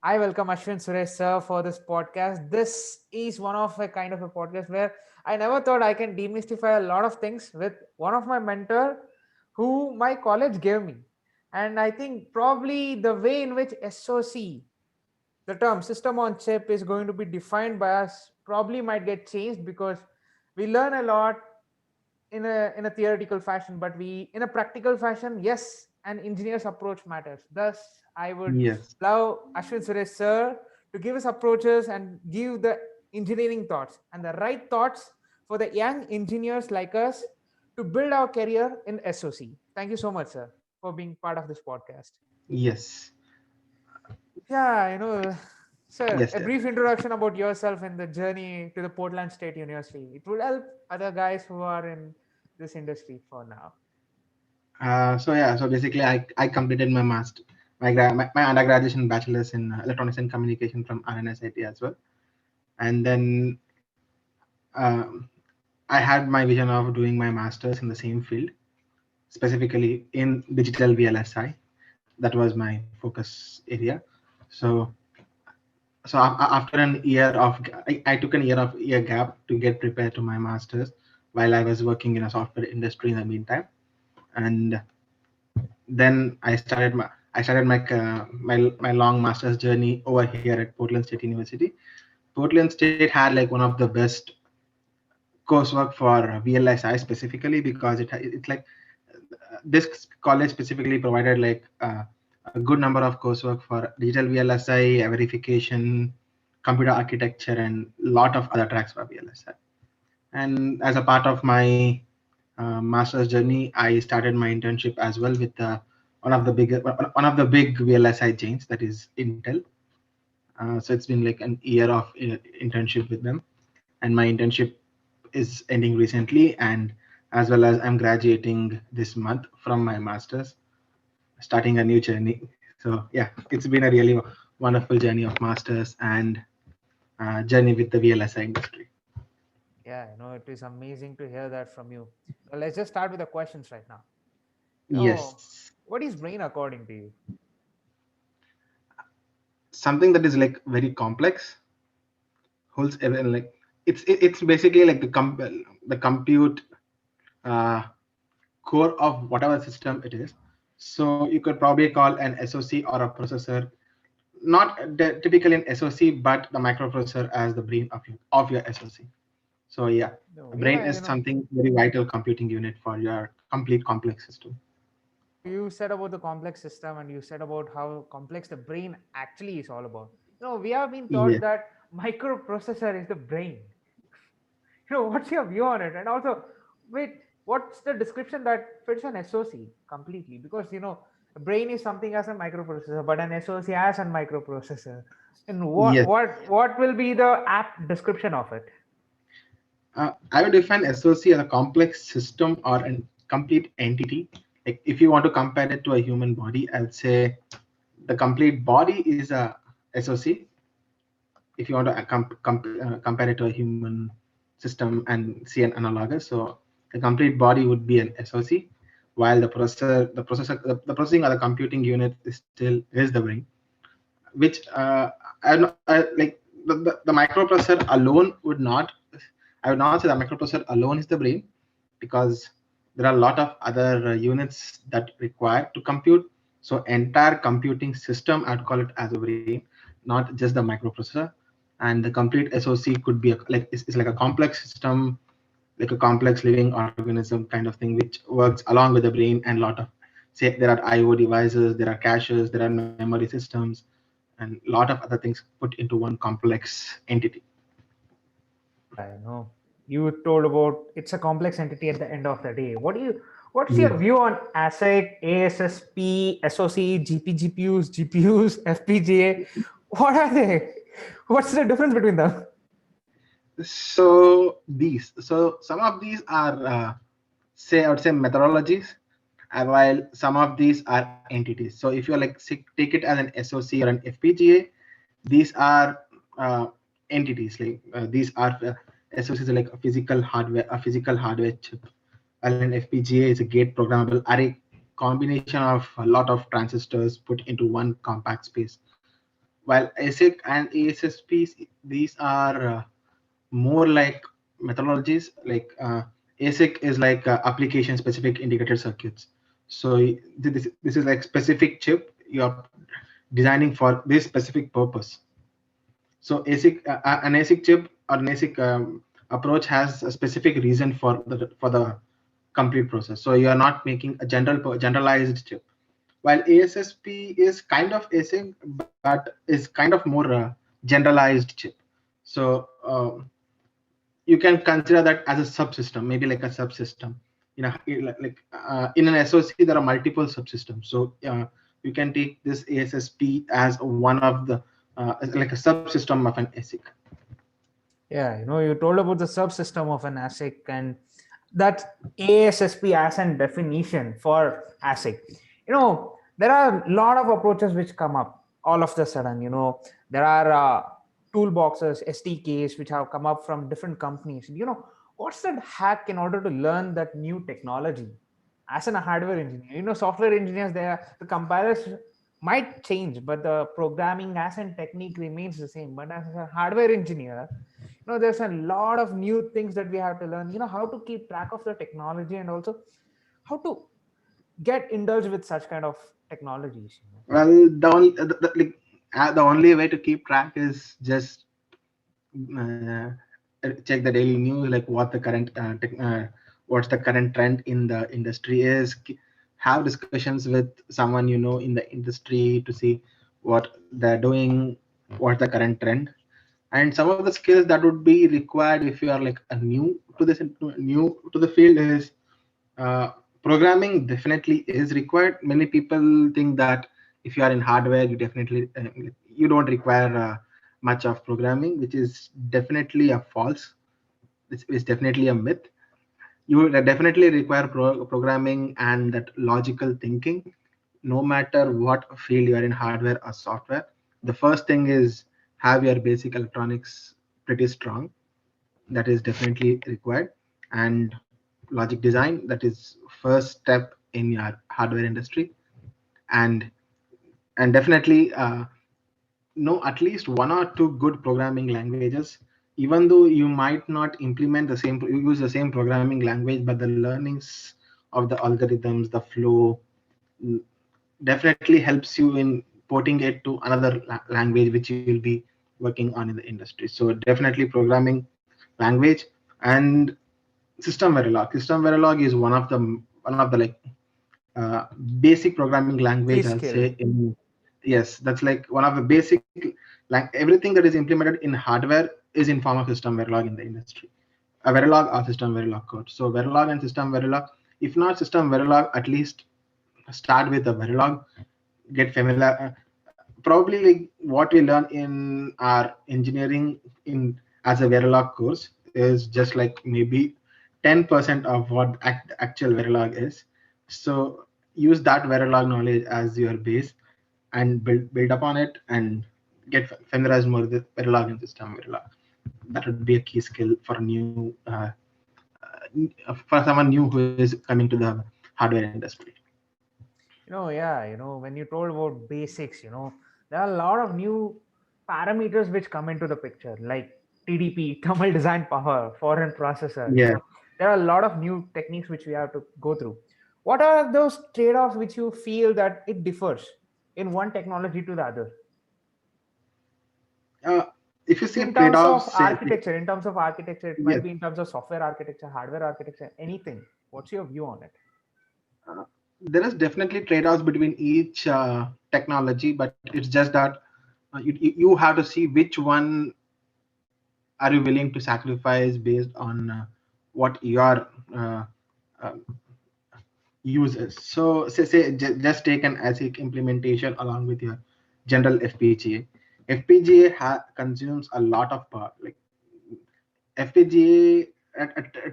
I welcome Ashwin Suresh sir for this podcast. This is one of a kind of a podcast where I never thought I can demystify a lot of things with one of my mentor who my college gave me. And I think probably the way in which SOC, the term system on chip, is going to be defined by us probably might get changed because we learn a lot in a theoretical fashion, but we in a practical fashion, yes, an engineer's approach matters. Thus, I would Yes, love Ashwin Suresh sir to give us approaches and give the engineering thoughts and the right thoughts for the young engineers like us to build our career in SOC. Thank you so much, sir, for being part of this podcast. yes, Yeah, sir, yes, a brief definitely. introduction about yourself and the journey to the Portland State University. It will help other guys who are in this industry for now. So basically, I completed my master, my undergraduate and bachelor's in electronics and communication from RNSIT as well, and then um, I had my vision of doing my master's in the same field, specifically in digital VLSI. That was my focus area. So after an year of I took an year gap to get prepared to my master's while I was working in a software industry in the meantime, and then I started my long master's journey over here at Portland State University. Portland State had like one of the best coursework for VLSI specifically because it's like this college specifically provided like a good number of coursework for digital VLSI verification, computer architecture, and lot of other tracks for VLSI. And as a part of my master's journey, I started my internship as well with one of the big VLSI chains, that is Intel. So it's been like an year of internship with them, and my internship is ending recently, and as well as I'm graduating this month from my master's, starting a new journey. So yeah, it's been a really wonderful journey of masters and journey with the VLSI industry. Yeah, it is amazing to hear that from you. Now, let's just start with the questions right now. Yes, What is brain according to you? something that is like very complex, holds like it's basically like the compute uh, core of whatever system it is. So you could probably call an SoC or a processor, not typically an SoC, but the microprocessor as the brain of your SoC. So yeah, No, a brain yeah, is something very vital computing unit for your complete complex system. you said about the complex system and you said about how complex the brain actually is all about. We have been taught Yes. that microprocessor is the brain. What's your view on it? And also, wait, what's the description that fits an SOC completely? Because a brain is something as a microprocessor, but an SOC as a microprocessor. And what Yes. what what will be the apt description of it? I would define SOC as a complex system or a complete entity. Like if you want to compare it to a human body, I'd say the complete body is a SOC. If you want to compare it to a human system and see an analogous, so the complete body would be an SOC, while the processing or the computing unit is still is the brain, which like the microprocessor alone would not. I would not say the microprocessor alone is the brain, because there are a lot of other units that require to compute. So entire computing system, I'd call it as a brain, not just the microprocessor. And the complete SoC could be it's like a complex system, like a complex living organism kind of thing, which works along with the brain, and lot of, say, there are IO devices, there are caches, there are memory systems, and a lot of other things put into one complex entity. Yeah, you told about it's a complex entity at the end of the day. What's Yeah. your view on ASIC, ASSP, SOC, GPUs, GPUs, FPGA? What are they? What's the difference between them? So some of these are, say, I would say methodologies, while some of these are entities. So if you're like take it as an SoC or an FPGA, these are entities. Like these are SoCs are like a physical hardware chip, while an FPGA is a gate programmable array combination of a lot of transistors put into one compact space. while ASIC and ASSPs, these are more like methodologies. Like ASIC is like application specific integrated circuits. So this is like specific chip you're designing for this specific purpose. So ASIC, an ASIC chip or an ASIC approach has a specific reason for the complete process. So you are not making a generalized chip. While ASSP is kind of ASIC, but is kind of more generalized chip. So you can consider that as a subsystem, maybe like a subsystem. In an SoC, there are multiple subsystems. So you can take this ASSP as one of the like a subsystem of an ASIC. Yeah, you told about the subsystem of an ASIC, and that's ASSP as an definition for ASIC. There are a lot of approaches which come up all of the sudden. There are toolboxes, SDKs, which have come up from different companies. What's that hack in order to learn that new technology? As a hardware engineer, software engineers, the compilers might change, but the programming as and technique remains the same. But as a hardware engineer, there's a lot of new things that we have to learn. How to keep track of the technology, and also how to get indulged with such kind of technologies. Well, the only way to keep track is just uh, check the daily news, like what's the current trend in the industry is. Have discussions with someone in the industry to see what they're doing, what's the current trend. And some of the skills that would be required if you are like a new to the field is programming definitely is required. Many people think that if you are in hardware, you don't require much of programming, which is definitely a false. It's definitely a myth. You definitely require programming and that logical thinking, no matter what field you are in, hardware or software. The first thing is have your basic electronics pretty strong. That is definitely required. And logic design, that is first step in your hardware industry. And and definitely know at least one or two good programming languages. Even though you might not use the same programming language, but the learnings of the algorithms, the flow, mm, definitely helps you in porting it to another language which you will be working on in the industry. So definitely programming language. And System Verilog is one of the like uh, basic programming Key language, I'll skill. say. Yes, that's like one of the basic, like everything that is implemented in hardware is in form of System Verilog in the industry. A Verilog or System Verilog code. So Verilog and System Verilog, if not System Verilog, at least start with the Verilog, get familiar. Probably like what we learn in our engineering in as a Verilog course is just like maybe 10% of what actual Verilog is. So use that Verilog knowledge as your base and build upon it and get familiarized more with Verilog and System Verilog. That would be a key skill for a new for someone new who is coming to the hardware industry. Yeah, when you told about basics, there are a lot of new parameters which come into the picture, like TDP, thermal design power, foreign processor. Yeah. There are a lot of new techniques which we have to go through. What are those trade-offs which you feel that it differs in one technology to the other? Uh, if you see In terms of trade-offs, say, architecture, it yes, might be in terms of software architecture, hardware architecture, anything. What's your view on it? uh, there is definitely trade-offs between each technology, but it's just that you have to see which one are you willing to sacrifice based on what your uh, uh, use is. So just take an ASIC implementation along with your general FPGA. FPGA consumes a lot of power. Like a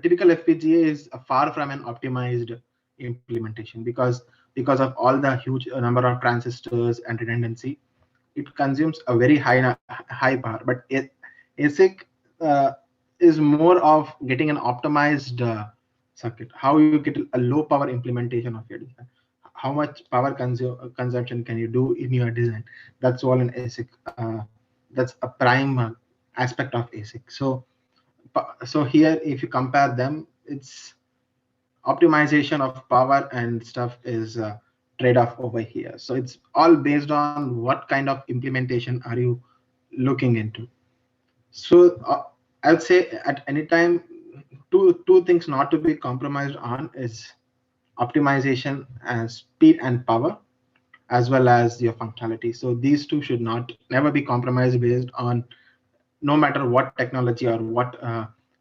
typical FPGA is far from an optimized implementation because of all the huge number of transistors and redundancy. It consumes a very high power. But ASIC uh, is more of getting an optimized circuit. How you get a low power implementation of your design. how much power consumption can you do in your design. That's all an ASIC. That's a prime aspect of ASIC. So here, if you compare them, it's optimization of power and stuff is a trade-off over here. So it's all based on what kind of implementation are you looking into. So I would say at any time, two things not to be compromised on is optimization and speed and power, as well as your functionality. So these two should not never be compromised based on, no matter what technology or what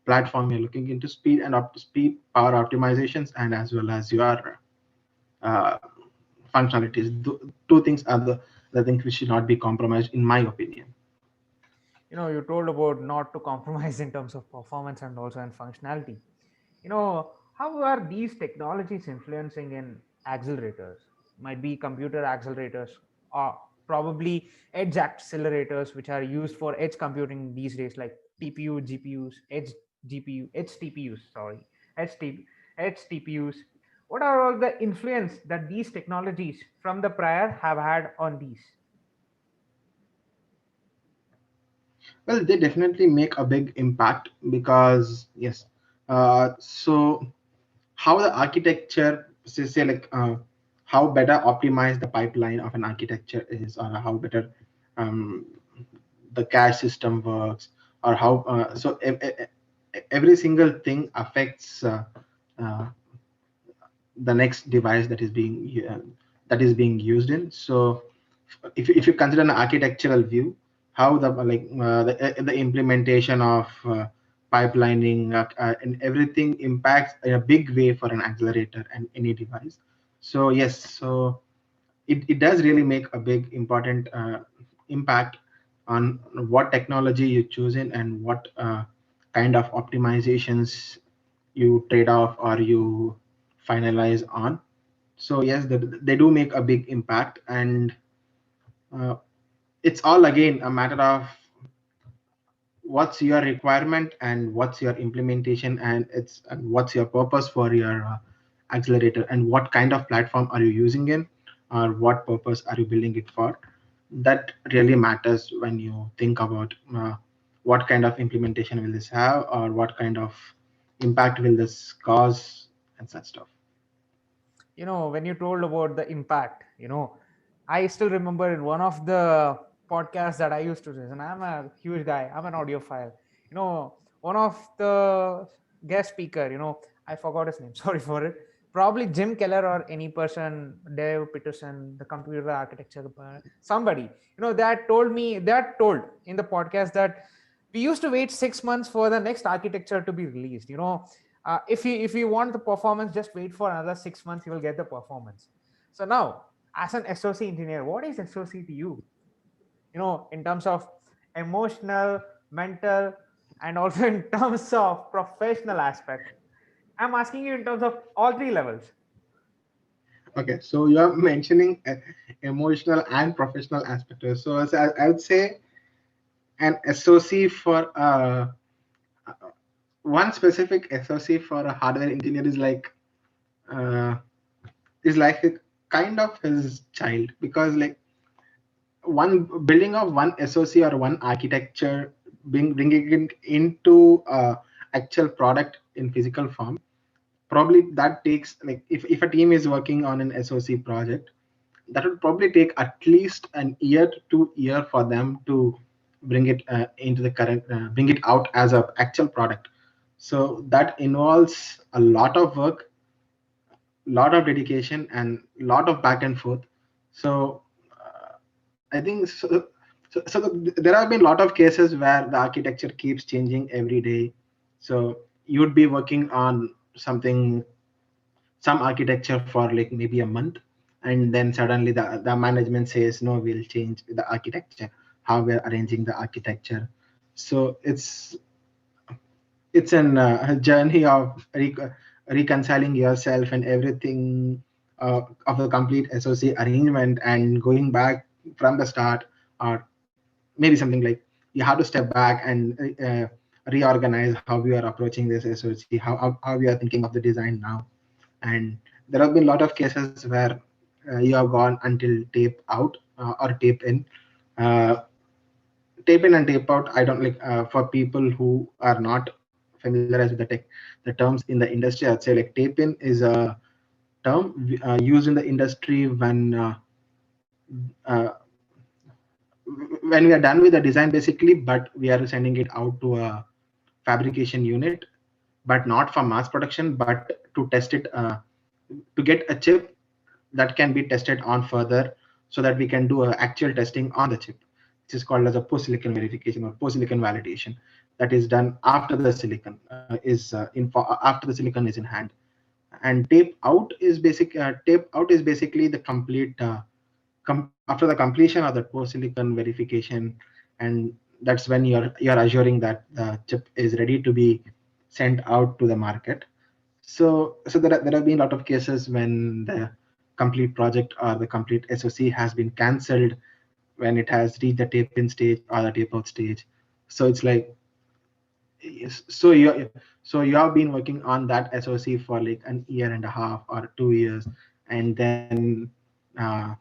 platform you're looking into. Speed and speed power optimizations, and as well as your uh, functionalities. Two things are the things which should not be compromised, in my opinion. You told about not to compromise in terms of performance and also in functionality. How are these technologies influencing in accelerators? Might be computer accelerators, or probably edge accelerators, which are used for edge computing these days, like TPU, GPUs, edge GPU, edge TPUs, sorry, edge, T, edge TPUs. What are all the influence that these technologies from the prior have had on these? Well, they definitely make a big impact because yes. So how the architecture, say like how better optimize the pipeline of an architecture is, or how better um, the cache system works, or how every single thing affects uh, the next device that is being used in. So if you consider an architectural view, how the implementation of pipelining and everything impacts in a big way for an accelerator and any device. So yes, so it does really make a big important impact on what technology you choose in, and what kind of optimizations you trade off or you finalize on. So yes, they do make a big impact, and uh, it's all again a matter of what's your requirement and what's your implementation, and what's your purpose for your accelerator, and what kind of platform are you using in, or what purpose are you building it for. That really matters when you think about what kind of implementation will this have, or what kind of impact will this cause, and such stuff. When you told about the impact, I still remember in one of the podcasts that I used to listen. I'm a huge guy, I'm an audiophile. One of the guest speaker, I forgot his name, sorry for it. Probably Jim Keller, or any person, Dave Peterson, the computer architecture, somebody, they had told in the podcast that we used to wait 6 months for the next architecture to be released. If you want the performance, just wait for another 6 months, you will get the performance. So now, as an SOC engineer, what is SOC to you? In terms of emotional, mental, and also in terms of professional aspect. I'm asking you in terms of all three levels. Okay, so you are mentioning emotional and professional aspects. So as I would say, an SOC for one specific SOC for a hardware engineer uh, is like a kind of his child, because like one building of one SOC or one architecture, bringing it into actual product in physical form, probably that takes, like if a team is working on an SOC project, that would probably take at least an year to 2 year for them to bring it into the current bring it out as a actual product. So that involves a lot of work, lot of dedication, and lot of back and forth. So I think there have been a lot of cases where the architecture keeps changing every day. So you'd be working on some architecture for like maybe a month, and then suddenly the management says no, we'll change the architecture, how we're arranging the architecture. So it's an journey of reconciling yourself and everything of the complete SOC arrangement, and going back from the start, or maybe something like you have to step back and reorganize how we are approaching this SOC, how we are thinking of the design now. And there have been a lot of cases where you have gone until tape out or tape in. Uh, Tape in and tape out. I don't like for people who are not familiarized with the terms in the industry. I'd say like tape in is a term used in the industry uh, when we are done with the design basically, but we are sending it out to a fabrication unit, but not for mass production, but to test it, to get a chip that can be tested on further, so that we can do actual testing on the chip, which is called as a post silicon verification or post silicon validation. That is done after the silicon after the silicon is in hand. And tape out is basically the complete after the completion of the post silicon verification, and that's when you're assuring that the chip is ready to be sent out to the market. So there have been a lot of cases when the complete project or the complete SoC has been cancelled when it has reached the tape in stage or the tape out stage. So it's like, yes, so you have been working on that SoC for like an year and a half or 2 years, and then uh,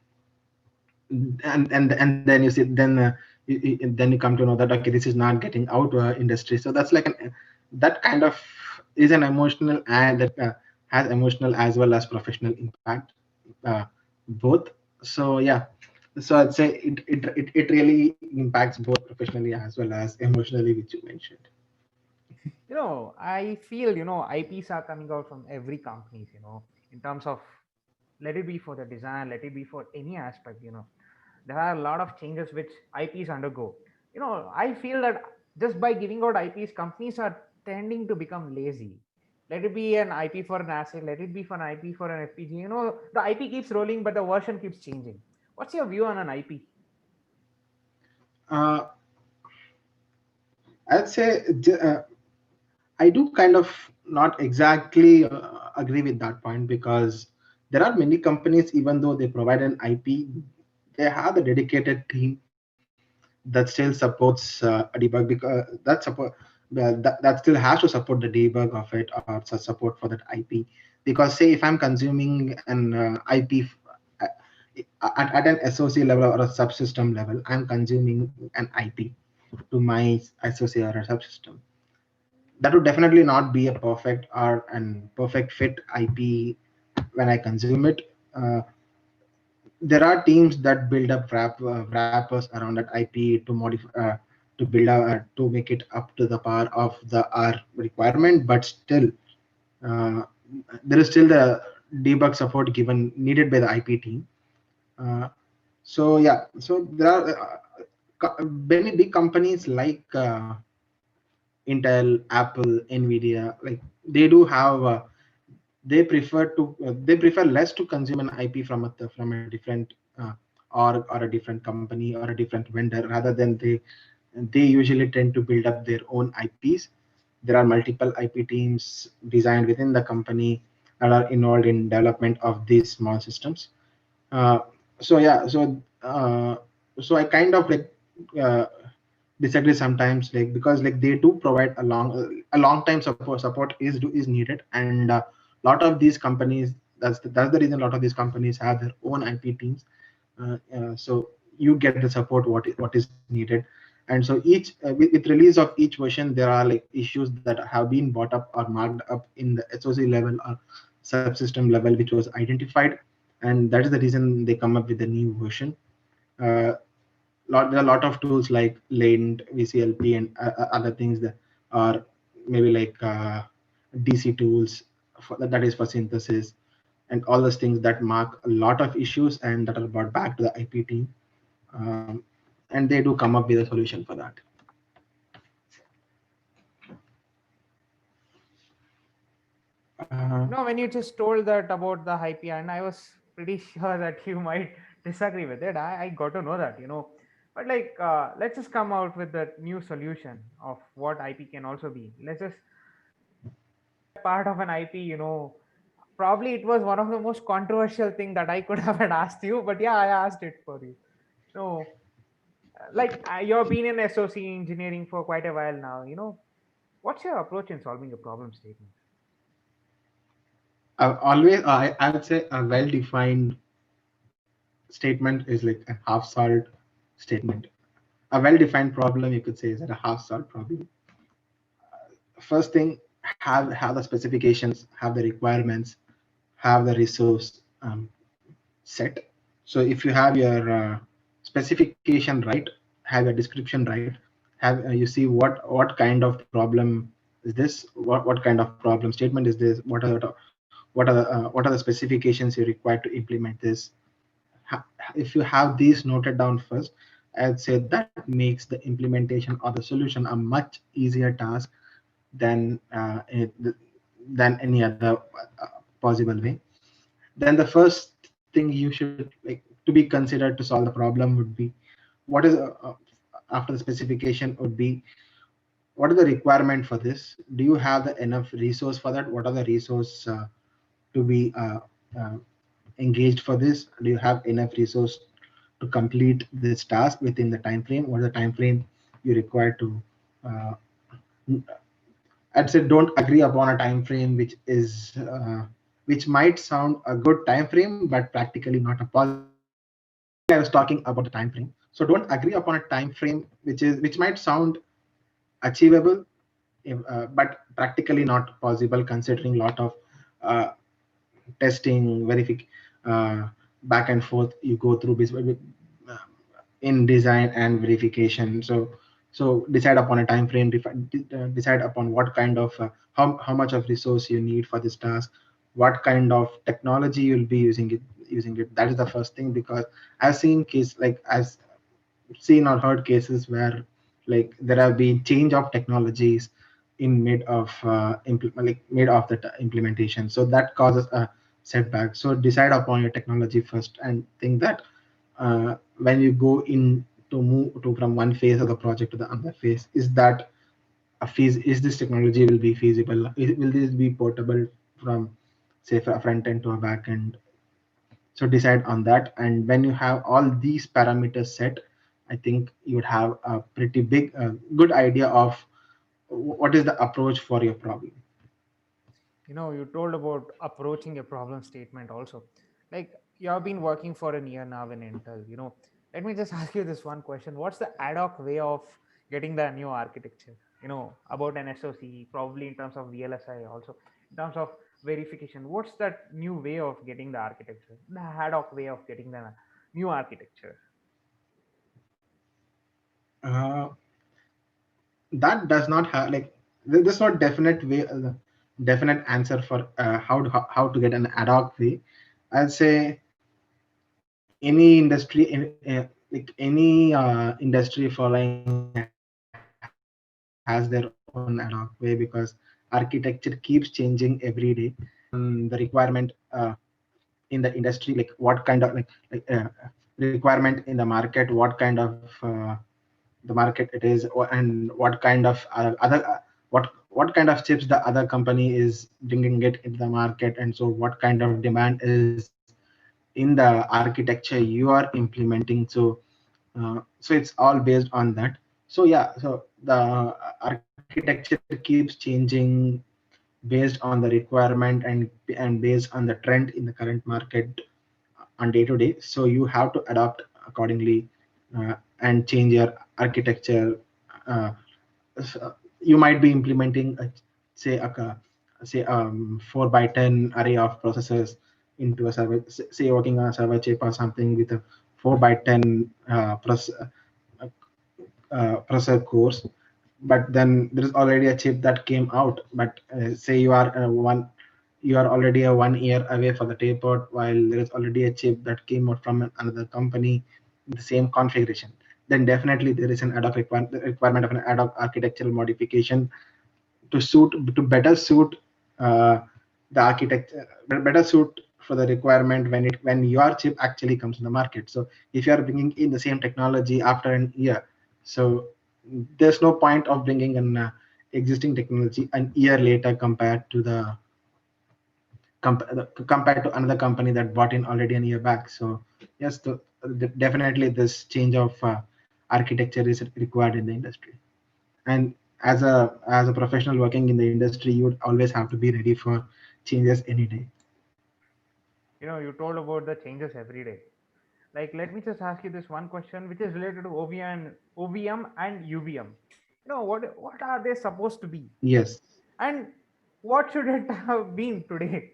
and then you see then you come to know that okay, this is not getting out to our industry. So that's like that kind of is an emotional, and that has emotional as well as professional impact, uh, both. So yeah, so I'd say it really impacts both professionally as well as emotionally, which you mentioned. I feel, IPs are coming out from every companies, in terms of, let it be for the design, let it be for any aspect, there are a lot of changes which IPs undergo. I feel that just by giving out IPs, companies are tending to become lazy. Let it be an IP for an asset, let it be for an IP for an FPG. The IP keeps rolling, but the version keeps changing. What's your view on an IP? uh, I'd say I do kind of not exactly agree with that point, because there are many companies, even though they provide an IP, they have a dedicated team that still supports a debug, because that still has to support the debug of it, or support for that IP. Because say if I'm consuming an IP at an SoC level or a subsystem level, I'm consuming an IP to my SoC or a subsystem. That would definitely not be a perfect or an perfect fit IP when I consume it. Uh, there are teams that build up wrappers around that IP to modify, to build to make it up to the power of the R requirement, but still uh, there is still the debug support given needed by the IP team. Uh, so yeah, so there are many big companies like Intel, Apple, Nvidia, like they do have they prefer less to consume an IP from a different or a different company or a different vendor, rather than they usually tend to build up their own IPs. There are multiple IP teams designed within the company that are involved in development of these small systems. Uh, so yeah, so I kind of like uh, disagree sometimes, like because like they do provide a long time support is needed, and lot of these companies, that's the reason a lot of these companies have their own IP teams. So you get the support what is needed. And so with release of each version, there are like issues that have been brought up or marked up in the SoC level or subsystem level, which was identified, and that is the reason they come up with the new version. uh, there are a lot of tools like Latent, VCLP, and other things that are maybe like DC tools that is for synthesis, and all those things that mark a lot of issues and that are brought back to the IP team. Um, and they do come up with a solution for that. Uh, When you just told that about the IP, and I was pretty sure that you might disagree with it. I got to know that, But like, let's just come out with the new solution of what IP can also be. Let's just part of an IP, probably it was one of the most controversial thing that I could have had asked you, but yeah, I asked it for you. No, like you've been in SOC engineering for quite a while now. What's your approach in solving a problem statement? always I would say a well defined statement is like a half solved statement. A well defined problem, you could say, is a half solved problem. First thing, have the specifications, have the requirements, have the resource set. So if you have your specification right, have your description right, have you see what kind of problem is this, what kind of problem statement is this, what are the specifications you require to implement this. If you have these noted down first, I'd say that makes the implementation or the solution a much easier task than than any other possible way. Then the first thing you should like to be considered to solve the problem would be what is after the specification would be what is the requirement for this. Do you have the enough resource for that? What are the resource to be engaged for this? Do you have enough resource to complete this task within the time frame? What is the time frame you require to uh, I'd say don't agree upon a time frame which might sound a good time frame, but practically not a possible time frame. I was talking about the time frame. So don't agree upon a time frame which might sound achievable, but practically not possible considering lot of uh, testing, uh, back and forth you go through uh, in design and verification. So decide upon a time frame, decide upon what kind of how much of resource you need for this task, what kind of technology you'll be using it. That is the first thing, because I've seen or heard cases where like there have been change of technologies in mid of the implementation, so that causes a setback. So decide upon your technology first and think that when you go in to move to from one phase of the project to the other phase, is this technology will be feasible, will this be portable from say a front end to a back end. So decide on that, and when you have all these parameters set, I think you would have a pretty good idea of what is the approach for your problem. You told about approaching a problem statement also. Like, you have been working for a year now in Intel. Let me just ask you this one question: what's the ad hoc way of getting the new architecture? About an SoC, probably in terms of VLSI, also in terms of verification. What's that new way of getting the architecture? The ad hoc way of getting the new architecture. uh, that does not have like there's not definite way, definite answer for how to get an ad hoc way. I'd say any industry industry following has their own ad hoc way, because architecture keeps changing every day based on the requirement in the industry, like what kind of requirement in the market, what kind of the market it is, and what kind of what kind of chips the other company is bringing it into the market, and so what kind of demand is in the architecture you are implementing. So it's all based on that. So yeah, so the architecture keeps changing based on the requirement and based on the trend in the current market on day to day. So you have to adapt accordingly, and change your architecture. uh, you might be implementing say a say 4 by 10 array of processors into a server, say working on a server chip or something with a 4 by 10 processor cores. But then there is already a chip that came out, but say you are already a 1 year away for the tape out, while there is already a chip that came out from another company in the same configuration. Then definitely there is an requirement of an ad hoc architectural modification to better suit uh, the architecture, better suit for the requirement when your chip actually comes in the market. So if you are bringing in the same technology after an year, so there's no point of bringing an existing technology an year later compared to another company that bought in already a year back. So yes, definitely this change of architecture is required in the industry. And as a professional working in the industry, you would always have to be ready for changes any day. You told about the changes every day. Like, let me just ask you this one question, which is related to OVM and UVM. What are they supposed to be, Yes. and what should it have been today?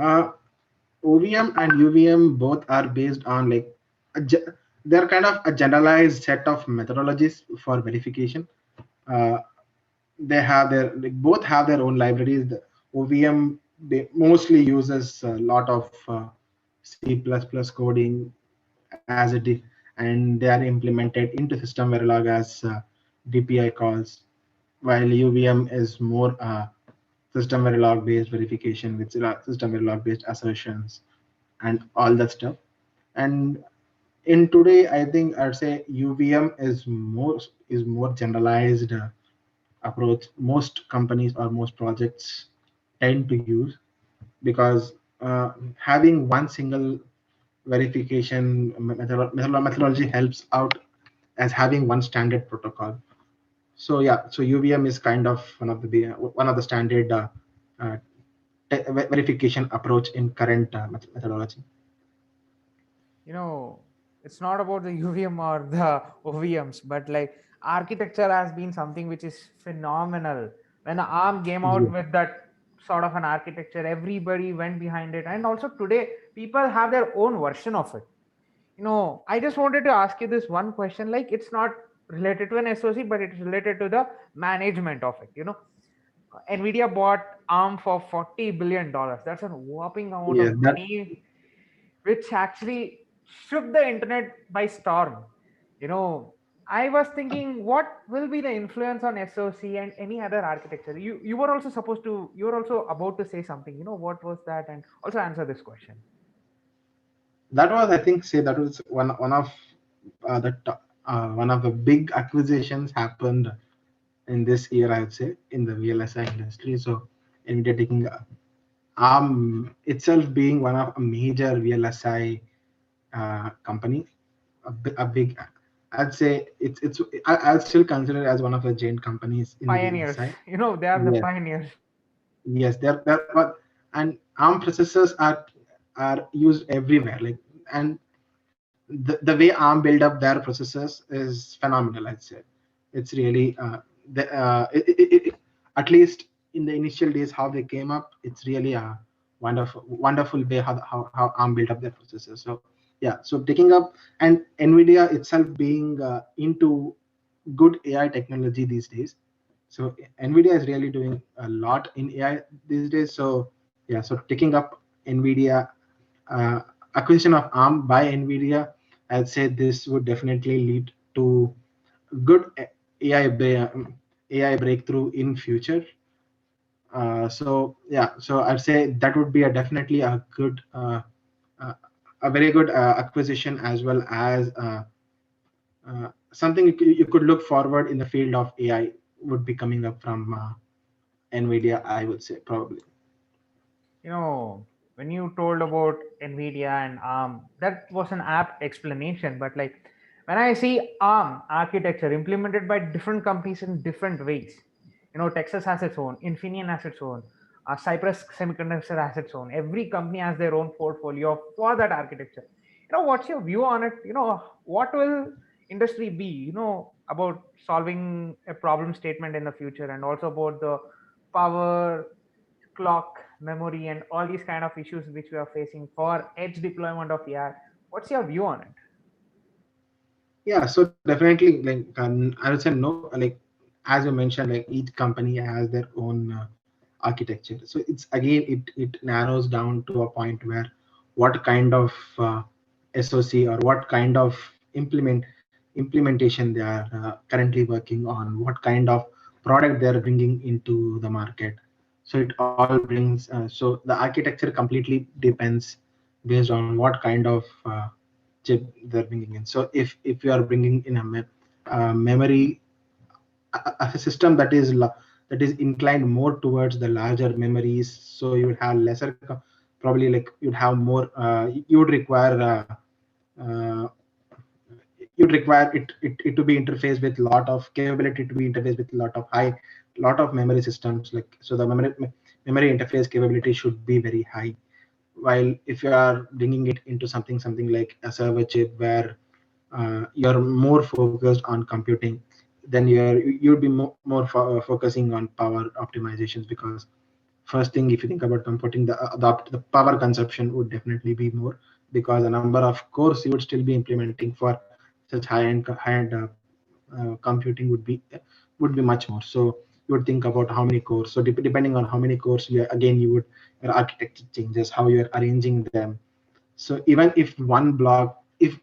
Uh, OVM and UVM both are based on like a, they're kind of a generalized set of methodologies for verification. Uh, they have their like both have their own libraries. The OVM mostly uses a lot of C++ coding as and they are implemented into System Verilog as DPI calls, while UVM is more System Verilog based verification with System Verilog based assertions and all that stuff. And in today, I think I'd say UVM is more generalized approach most companies or most projects tend to use, because having one single verification methodology helps out as having one standard protocol. So yeah, so UVM is kind of one of the standard uh, verification approach in current methodology. It's not about the UVM or the OVMs, but like architecture has been something which is phenomenal. When ARM came out Yeah. with that sort of an architecture, everybody went behind it. And also today, people have their own version of it. I just wanted to ask you this one question. Like, it's not related to an SOC, but it's related to the management of it. Nvidia bought ARM for $40 billion. That's a whopping amount Yeah, of that money, which actually shook the internet by storm. You know, I was thinking, what will be the influence on SOC and any other architecture? You were also you were also about to say something. What was that? And also answer this question. that was, I think, say that was one of the big acquisitions happened in this year, I would say, in the VLSI industry. So Nvidia taking itself being one of a major VLSI company, a big. I'd say I'd still consider it as one of the giant companies in the Pioneers. VLSI. They are the Yes, pioneers. yes, and ARM processors are used everywhere. Like, and the way ARM build up their processors is phenomenal. I'd say it's really at least in the initial days how they came up. It's really a wonderful way how ARM built up their processors. So yeah, so taking up and Nvidia itself being into good AI technology these days. So Nvidia is really doing a lot in AI these days. So yeah, so taking up Nvidia uh, acquisition of ARM by Nvidia, I'd say this would definitely lead to good AI breakthrough in future. So yeah, so I'd say that would be definitely uh, a very good acquisition, as well as something you could look forward in the field of AI would be coming up from Nvidia, I would say probably. When you told about Nvidia and ARM, that was an apt explanation. But like, when I see ARM architecture implemented by different companies in different ways, Texas has its own, Infineon has its own, Cypress Semiconductor has its own. Every company has their own portfolio for that architecture. What's your view on it? What will industry be? About solving a problem statement in the future, and also about the power, clock, memory, and all these kind of issues which we are facing for edge deployment of AI. What's your view on it? Yeah, so definitely, like I would say no. Like as you mentioned, like each company has their own architecture. So it's again it narrows down to a point where what kind of SOC or what kind of implementation they are currently working on, what kind of product they are bringing into the market. So it all brings. So the architecture completely depends based on what kind of chip they're bringing in. So if you are bringing in memory, a system that is inclined more towards the larger memories, so you would have lesser probably, like you'd have more you would require uh, you'd require it to be interfaced with lot of capability, to be interfaced with lot of memory systems, like so the memory interface capability should be very high. while if you are bringing it into something like a server chip where you're more focused on computing, then you'd be focusing on power optimizations, because first thing, if you think about computing, the power consumption would definitely be more, because the number of cores you would still be implementing for such high end computing would be much more. So you would think about how many cores. So depending on how many cores, again you would, your architecture changes, how you're arranging them. So even if one block, if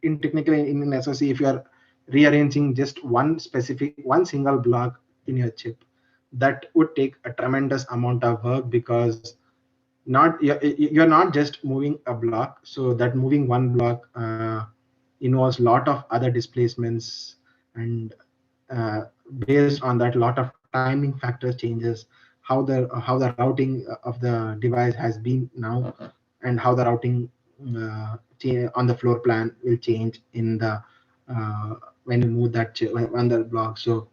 in technically in an SoC, if you are rearranging just one single block in your chip, that would take a tremendous amount of work, because not you're not just moving a block. So that moving one block involves lot of other displacements, and uh, based on that, lot of timing factors changes, how the routing of the device has been now, and how the routing on the floor plan will change in the when you move that on the block. So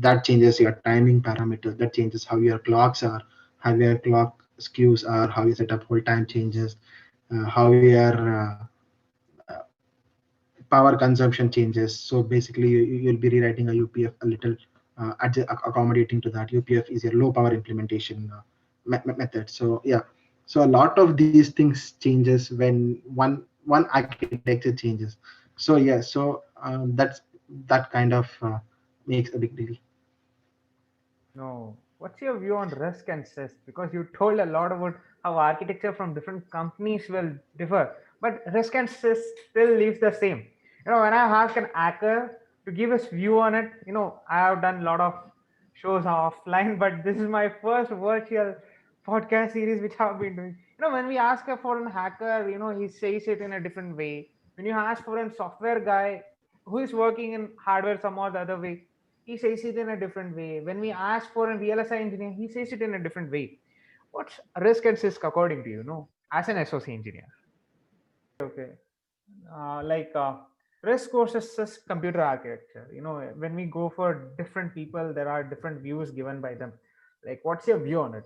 that changes your timing parameters, that changes how your clocks are, how your clock skews are, how you set up hold time changes, how your uh, power consumption changes. So basically, you'll be rewriting a UPF a little, accommodating to that. UPF is your low power implementation method. So yeah, so a lot of these things changes when one architecture changes. So yeah, so that kind of makes a big deal. No. What's your view on risk and CIS? Because you told a lot about how architecture from different companies will differ, but risk and CIS still leaves the same. When I ask an hacker to give his view on it, I have done a lot of shows offline, but this is my first virtual podcast series which I've been doing. When we ask for an hacker, he says it in a different way. When you ask for a software guy who is working in hardware some or the other way, he says it in a different way. When we ask for a VLSI engineer, he says it in a different way. What's risk and risk according to you, as an SOC engineer? Okay. Like risk versus CIS computer architecture. When we go for different people, there are different views given by them. Like, what's your view on it?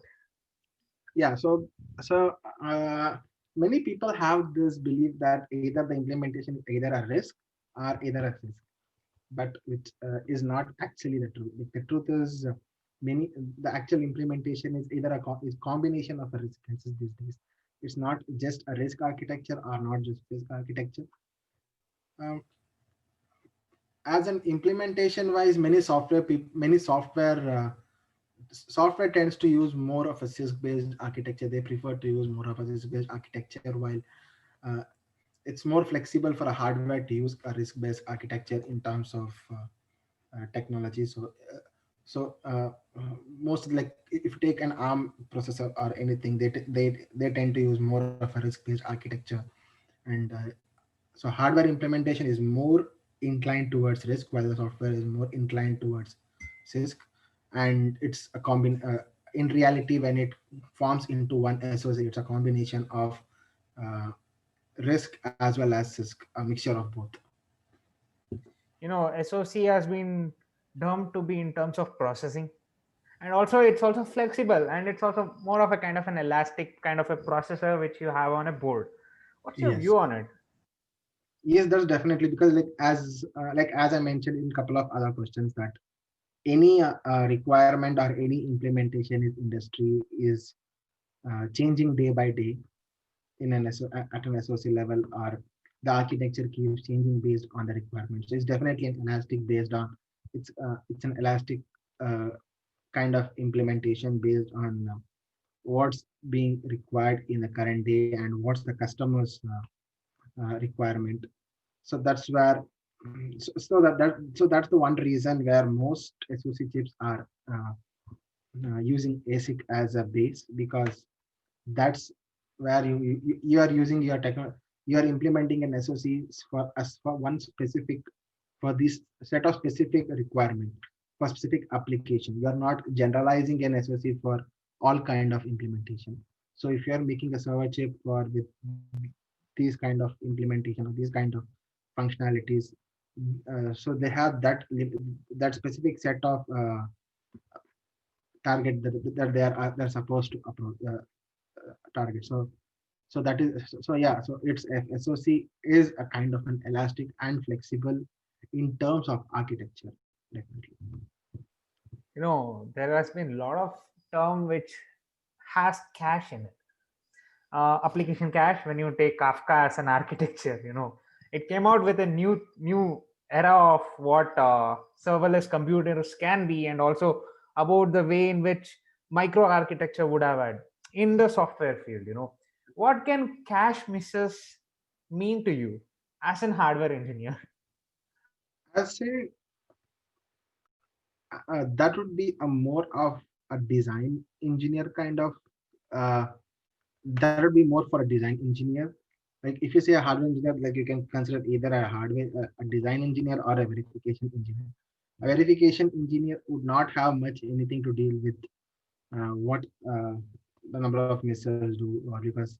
Yeah, so many people have this belief that either the implementation is either a risk or either a risk, but which is not actually the truth. Like, the truth is, many the actual implementation is either is combination of a risk and risk these days. It's not just a risk architecture or not just risk architecture. um, as an implementation wise, many software tends to use more of a CISC based architecture. They prefer to use more of a CISC based architecture, while uh, it's more flexible for a hardware to use a risk based architecture in terms of technology. So most, like if you take an ARM processor or anything, they tend to use more of a risk based architecture. And so hardware implementation is more inclined towards risk, while the software is more inclined towards CISC. And it's a in reality, when it forms into one SoC, it's a combination of uh, risk as well as CISC, a mixture of both. SOC has been termed to be in terms of processing, and also it's also flexible, and it's also more of a kind of an elastic kind of a processor which you have on a board. What's your Yes. view on it? Yes, that's definitely, because like as I mentioned in a couple of other questions, that any requirement or any implementation in industry is changing day by day at an SOC level, or the architecture keeps changing based on the requirements. So it's definitely an elastic based on, it's an elastic uh, kind of implementation based on what's being required in the current day and what's the customer's requirement. So that's where so that's the one reason where most SoC chips are using ASIC as a base, because that's where you are using your techno you are implementing an SoC for one specific, for this set of specific requirement, for specific application. You are not generalizing an SoC for all kind of implementation. So if you are making a server chip for with these kind of implementation or these kind of functionalities, so they have that specific set of target that they're supposed to approach. target. So that is so yeah. So it's SOC is a kind of an elastic and flexible in terms of architecture, definitely. There has been a lot of term which has cache in it. Application cache, when you take Kafka as an architecture, it came out with a new era of what serverless computers can be, and also about the way in which microarchitecture would have had in the software field. What can cache misses mean to you as an hardware engineer? I'd say that would be a more of a design engineer kind of. Uh, that would be more for a design engineer. Like if you say a hardware engineer, like you can consider either a hardware, a design engineer, or a verification engineer. A verification engineer would not have much anything to deal with what the number of misses do, or because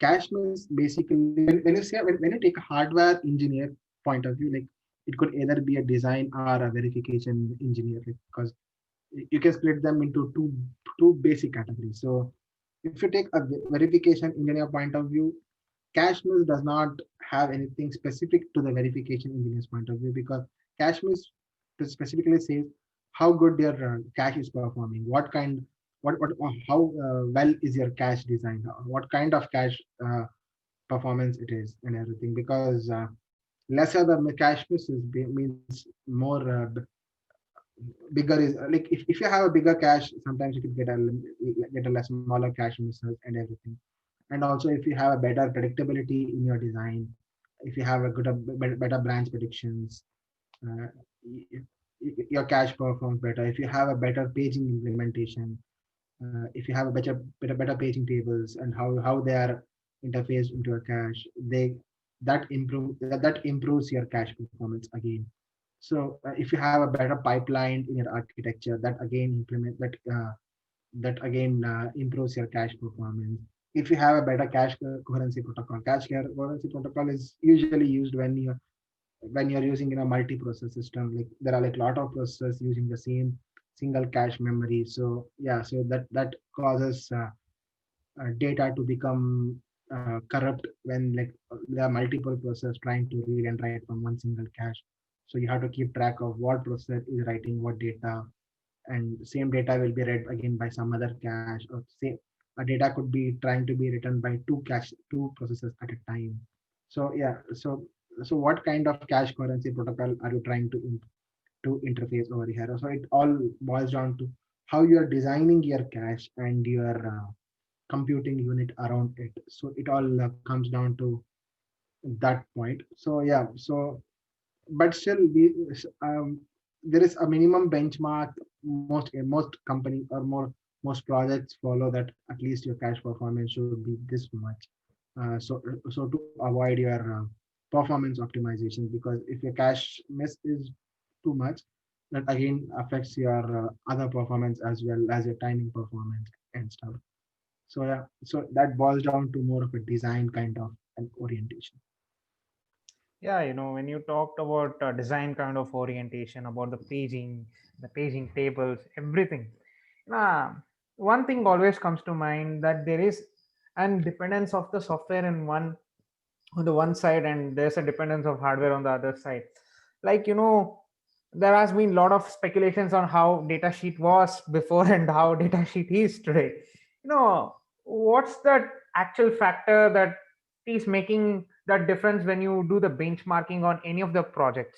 cache miss basically when you say when you take a hardware engineer point of view, like it could either be a design or a verification engineer, like, because you can split them into two basic categories. So if you take a verification engineer point of view, cache miss does not have anything specific to the verification engineer's point of view, because cache miss specifically says how good your cache is performing, what kind, what how well is your cache design, what kind of cache performance it is, and everything. Because lesser the cache miss is means more bigger is like if you have a bigger cache, sometimes you could get a less smaller cache misses and everything. And also if you have a better predictability in your design, if you have a good better branch predictions, uh, your cache performs better. If you have a better paging implementation, if you have a better paging tables and how they are interfaced into a cache, they that improves your cache performance again. So if you have a better pipeline in your architecture, that again improves your cache performance. If you have a better cache coherency protocol, cache coherency protocol is usually used when you're using in a multi-process system. Like there are like a lot of processors using the same single cache memory. So yeah, so that causes data to become corrupt when like there are multiple processors trying to read and write from one single cache. So you have to keep track of what processor is writing what data, and same data will be read again by some other cache, or say a data could be trying to be written by two processors at a time. So yeah, so what kind of cache coherency protocol are you trying to interface over here? So it all boils down to how you are designing your cache and your computing unit around it. So it all comes down to that point. So yeah, so but still there is a minimum benchmark. Most companies or most projects follow that at least your cache performance should be this much. So to avoid your performance optimization, because if your cache miss is too much, that again affects your other performance as well as your timing performance and stuff. So yeah, so that boils down to more of a design kind of an orientation. Yeah, when you talked about design kind of orientation, about the paging tables, everything. Uh, One thing always comes to mind, that there is an dependence of the software on the one side, and there's a dependence of hardware on the other side. Like, there has been a lot of speculations on how datasheet was before and how datasheet is today. What's that actual factor that is making that difference when you do the benchmarking on any of the projects?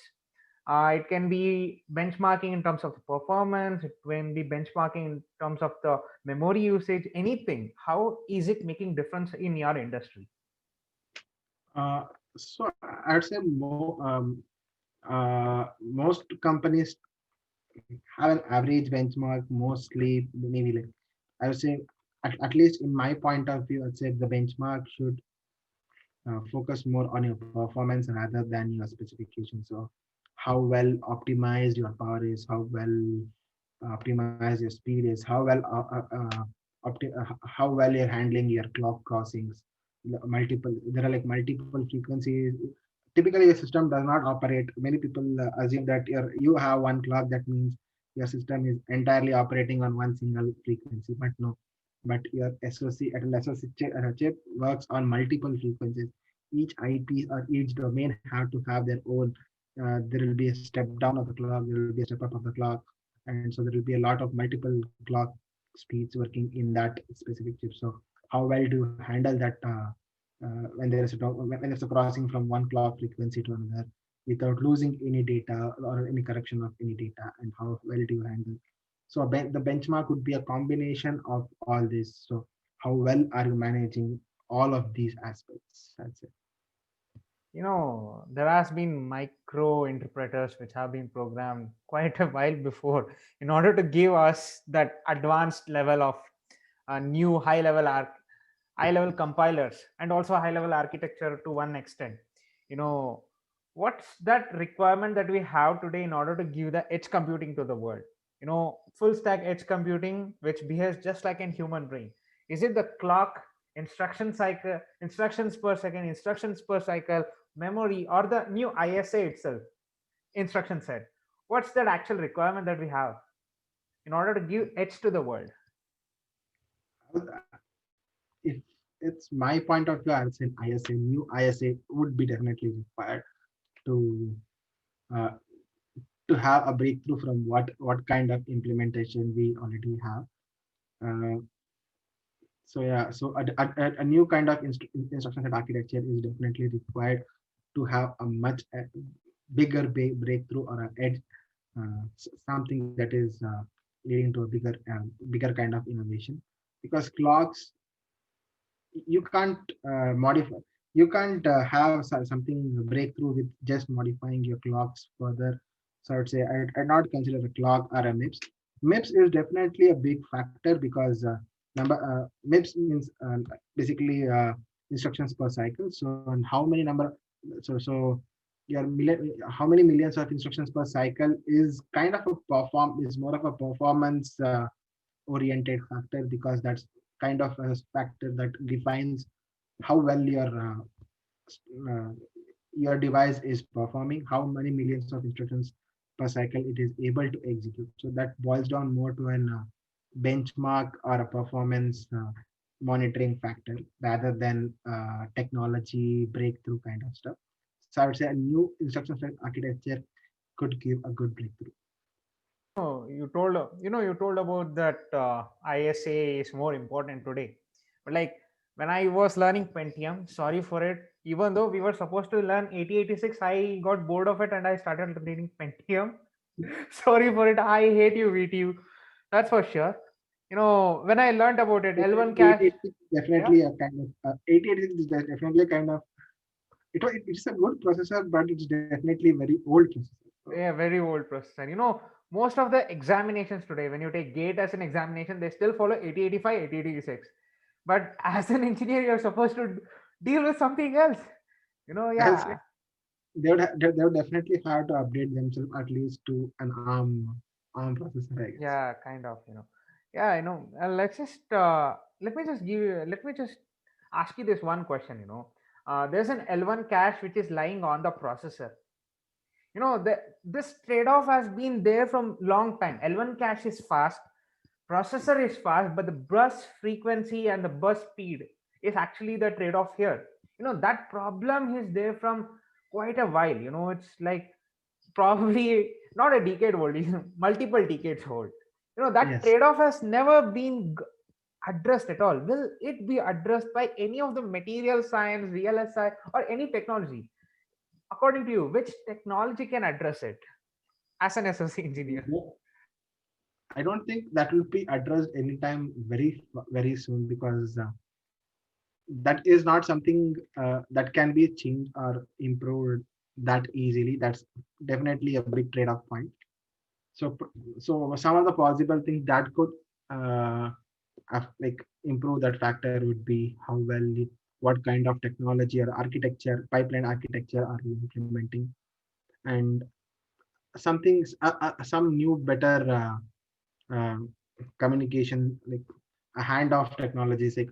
It can be benchmarking in terms of the performance, it can be benchmarking in terms of the memory usage, anything. How is it making difference in your industry? Uh, so I'd say most companies have an average benchmark, mostly maybe like I would say at least in my point of view, I'd say the benchmark should focus more on your performance rather than your specification. So how well optimized your power is, how well optimized your speed is, how well you're handling your clock crossings, there are like multiple frequencies. Typically your system does not operate, many people assume that you have one clock, that means your system is entirely operating on one single frequency, but no. but your SoC at an SoC chip works on multiple frequencies. Each IP or each domain have to have their own. There will be a step down of the clock. There will be a step up of the clock, and so there will be a lot of multiple clock speeds working in that specific chip. So how well do you handle that when there is when there's a crossing from one clock frequency to another without losing any data or any correction of any data, and how well do you handle? So the benchmark would be a combination of all this. So how well are you managing all of these aspects? That's it. There has been micro interpreters which have been programmed quite a while before in order to give us that advanced level of new high level compilers and also high level architecture to one extent. you know what's that requirement that we have today in order to give the edge computing to the world? Full stack edge computing which behaves just like a human brain. Is it the clock, instructions per cycle, memory, or the new ISA itself, instruction set? What's that actual requirement that we have in order to give edge to the world? If it's my point of view, I'll say ISA, new ISA would be definitely required to uh, to have a breakthrough from what kind of implementation we already have. Uh, so yeah, so a new kind of instruction set architecture is definitely required to have a much bigger breakthrough or an edge, something that is leading to a bigger kind of innovation. Because clocks, you can't modify, you can't have something breakthrough with just modifying your clocks further. So I'd say I'd not consider a clock or a MIPS. MIPS is definitely a big factor because MIPS means basically instructions per cycle. So and how many number, so your how many millions of instructions per cycle is kind of a is more of a performance oriented factor, because that's kind of a factor that defines how well uh, your device is performing, how many millions of instructions per cycle it is able to execute. So that boils down more to an benchmark or a performance monitoring factor rather than technology breakthrough kind of stuff. So I would say a new instruction set architecture could give a good breakthrough. You told about that ISA is more important today. But like when I was learning Pentium, sorry for it, even though we were supposed to learn 8086, I got bored of it and I started reading Pentium. Sorry for it. I hate you, VTU. That's for sure. When I learned about it, L1 cache. 886 is Yeah, definitely a kind of 8086 is definitely a kind of it's a good processor, but it's definitely very old processor. So, yeah, very old processor. Most of the examinations today, when you take GATE as an examination, they still follow 8085, 8086. But as an engineer, you're supposed to deal with something else. I'll say Yeah, they would definitely have to update themselves at least to an ARM processor, I guess. yeah, kind of. Yeah, let me just ask you this one question. There's an L1 cache which is lying on the processor. This trade-off has been there from long time. L1 cache is fast, processor is fast, but the bus frequency and the bus speed is actually the trade-off here. That problem is there from quite a while. It's like probably not a decade old, multiple decades old. That Yes. trade-off has never been addressed at all. Will it be addressed by any of the material science, VLSI, or any technology? According to you, which technology can address it as an SOC engineer? No, I don't think that will be addressed anytime very soon, because that is not something that can be changed or improved that easily. That's definitely a big trade-off point. So, so some of the possible things that could uh, like improve that factor would be how well what kind of technology or architecture, pipeline architecture are you implementing, and some new better communication, like a handoff technologies. Like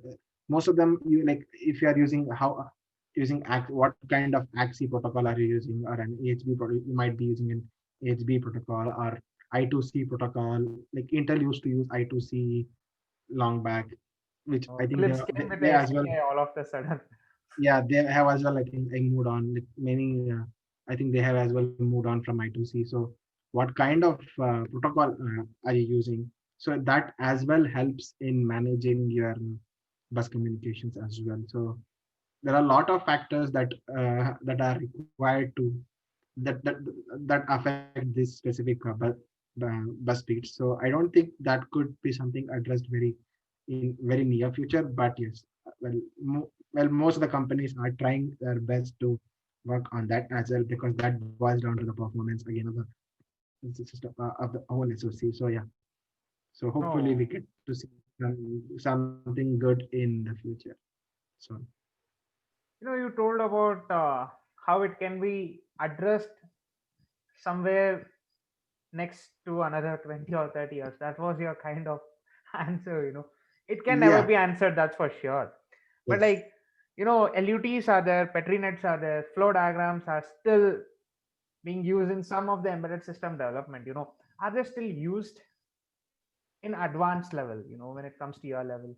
most of them, you like if you are using what kind of AXI protocol are you using, or an AHB protocol, you might be using an AHB protocol or I2C protocol. Like Intel used to use I2C long back. which I Oh, think Philips came with they the as well. SDK all of a sudden. Yeah, they have as well. I think I moved on. Like many, I think they have as well moved on from I2C. So, what kind of protocol are you using? So that as well helps in managing your bus communications as well. So there are a lot of factors that are required to that that that affect this specific bus speed. So I don't think that could be something addressed very near future. But yes, well, most of the companies are trying their best to work on that as well, because that boils down to the performance again of the system of the whole SoC. So yeah, so hopefully we No, get to see something good in the future. So you told about how it can be addressed somewhere next to another 20 or 30 years. That was your kind of answer. It can never yeah, be answered, that's for sure. But yes. LUTs are there, Petri nets are there, flow diagrams are still being used in some of the embedded system development. Are they still used in advanced level, when it comes to your level?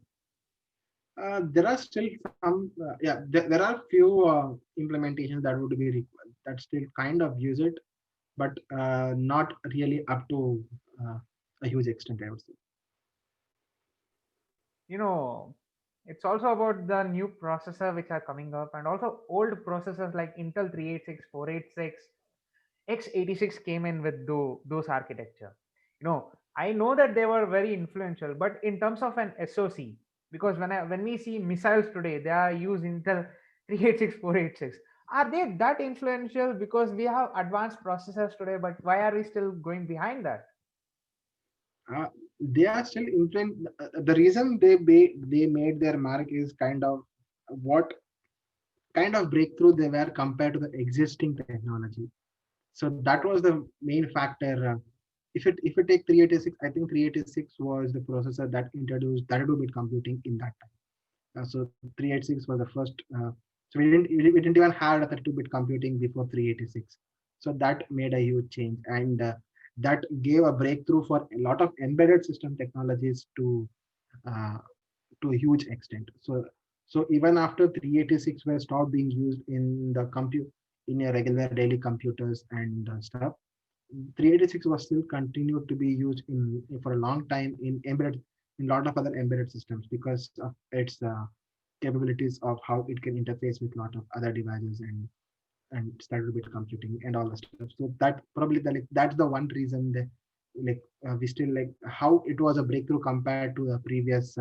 There are still some, yeah, there are few implementations that would be required that still kind of use it, but not really up to uh, a huge extent, I would say. you know it's also about the new processor which are coming up, and also old processors like Intel 386, 486, x86 came in with those architecture. I know that they were very influential, but in terms of an SoC, because when we see missiles today, they are used Intel 386, 486. Are they that influential? Because we have advanced processors today, but why are we still going behind that? Uh, they are still influenced. The reason they made their mark is kind of what kind of breakthrough they were compared to the existing technology. So that was the main factor. If it take 386, I think 386 was the processor that introduced 32-bit computing in that time. So 386 was the first. So we didn't even have a 32-bit computing before 386. So that made a huge change, and that gave a breakthrough for a lot of embedded system technologies uh, to a huge extent. So even after 386 were stopped being used in the compute in your regular daily computers and stuff, 386 was still continued to be used in for a long time in a lot of other embedded systems because of its capabilities of how it can interface with a lot of other devices and started with computing and all the stuff. So that probably that's the one reason that we still like how it was a breakthrough compared to the previous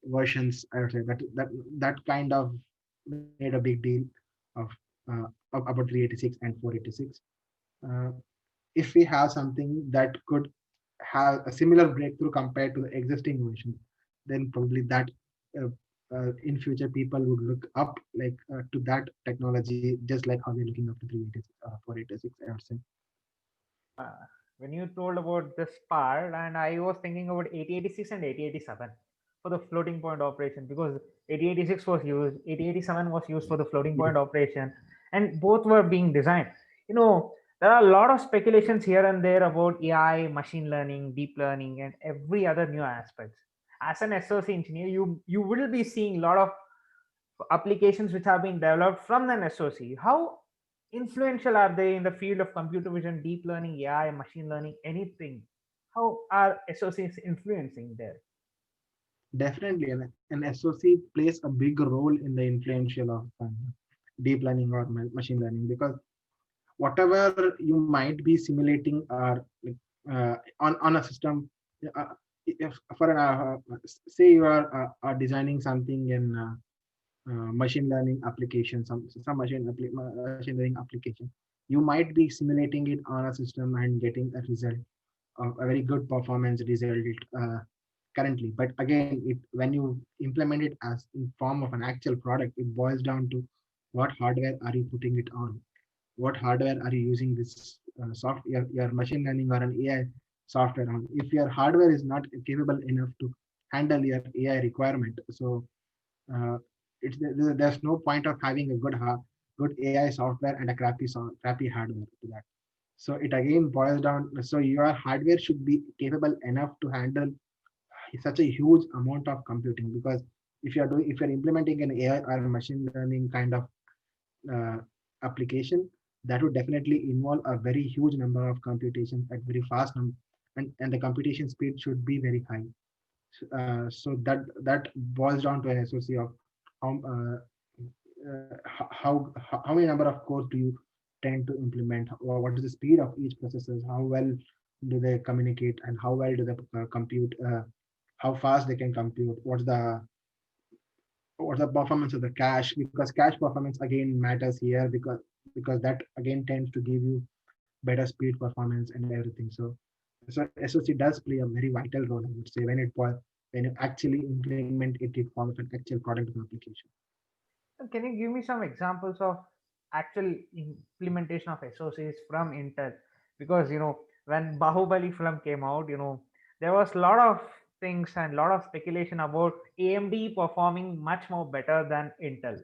versions. I would say that kind of made a big deal of about 386 and 486. Uh, if we have something that could have a similar breakthrough compared to the existing version, then probably that uh, in future people would look up to that technology just like how they're looking up to 386 or 486. I would say. uh, when you told about this part, and I was thinking about 8086 and 8087 for the floating point operation, because 8086 was used, 8087 was used for the floating Yes, point operation, and both were being designed. There are a lot of speculations here and there about AI, machine learning, deep learning, and every other new aspects. As an SOC engineer, you will be seeing a lot of applications which have been developed from an SOC. How influential are they in the field of computer vision, deep learning, AI, machine learning, anything? How are SOCs influencing there? definitely, an SOC plays a big role in the influential of deep learning or machine learning because whatever you might be simulating or on a system, uh, if for an say you are designing something in machine learning application, some machine learning application, you might be simulating it on a system and getting a result of a very good performance result uh, currently. But again, when you implement it as in form of an actual product, it boils down to what hardware are you putting it on, what hardware are you using this your machine learning or an AI software on. If your hardware is not capable enough to handle your AI requirement, so uh, there's no point of having a good AI software and a crappy hardware to that. So it again boils down. So your hardware should be capable enough to handle such a huge amount of computing, because if you're implementing an AI or machine learning kind of uh, application, that would definitely involve a very huge number of computations at very fast and the computation speed should be very high. So that boils down to an SOC of how how many number of cores do you tend to implement, or what is the speed of each processors, how well do they communicate, and how well do they compute, how fast they can compute, what's the performance of the cache, because cache performance again matters here, because that again tends to give you better speed performance and everything. So SOC does play a very vital role, I would say, when you actually implement it in form of an actual product of application. Can you give me some examples of actual implementation of SOCs from Intel? Because when Bahubali film came out, there was a lot of things and a lot of speculation about AMD performing much more better than Intel.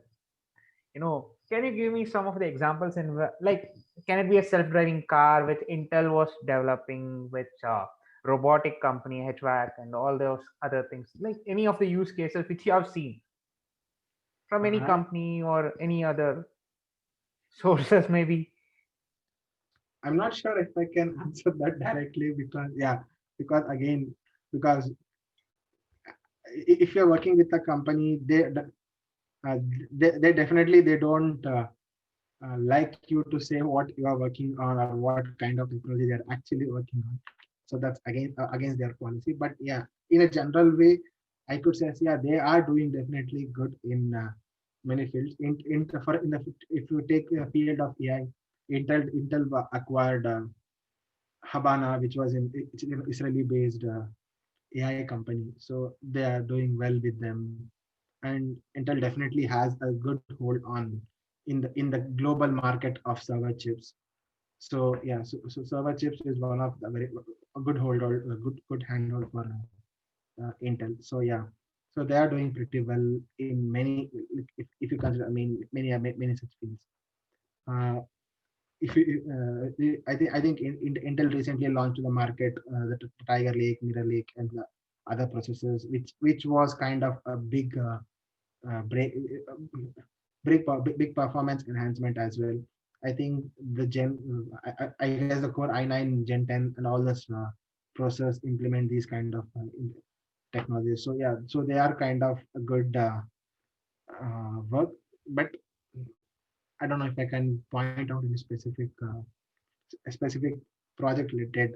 Can you give me some of the examples like, can it be a self-driving car which Intel was developing with robotic company HVAC and all those other things, like any of the use cases which you have seen from any I, company or any other sources maybe? I'm not sure if I can answer that directly, because yeah, because again, because if you're working with a company, uh, they definitely they don't like you to say what you are working on or what kind of technology they are actually working on. So that's against their policy. But yeah, in a general way, I could say yeah, they are doing definitely good in many fields. If you take a field of AI, Intel acquired Habana, which was it's an Israeli-based AI company. So they are doing well with them, and Intel definitely has a good hold on in the global market of server chips. So yeah, so server chips is one of the very a good hold or a good handhold for Intel. So yeah, so they are doing pretty well in many, if you consider, I mean, many such fields. Uh, if you, I think Intel recently launched to the market the Tiger Lake, Mirror Lake, and the other processors, which was kind of a big break, big performance enhancement as well. I think the I guess the Core i9 Gen 10 and all this process implement these kind of technologies. So yeah, so they are kind of a good work, but I don't know if I can point out any a specific project related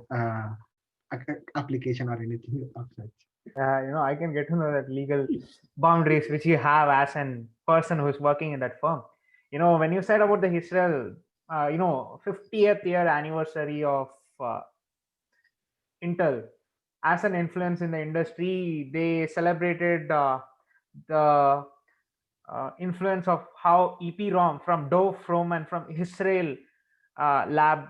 application or anything of such. I can get to know that legal boundaries which you have as an person who's working in that firm. When you said about the Israel, 50th year anniversary of uh, Intel as an influence in the industry, they celebrated the influence of how EPROM from Dove from and from Israel lab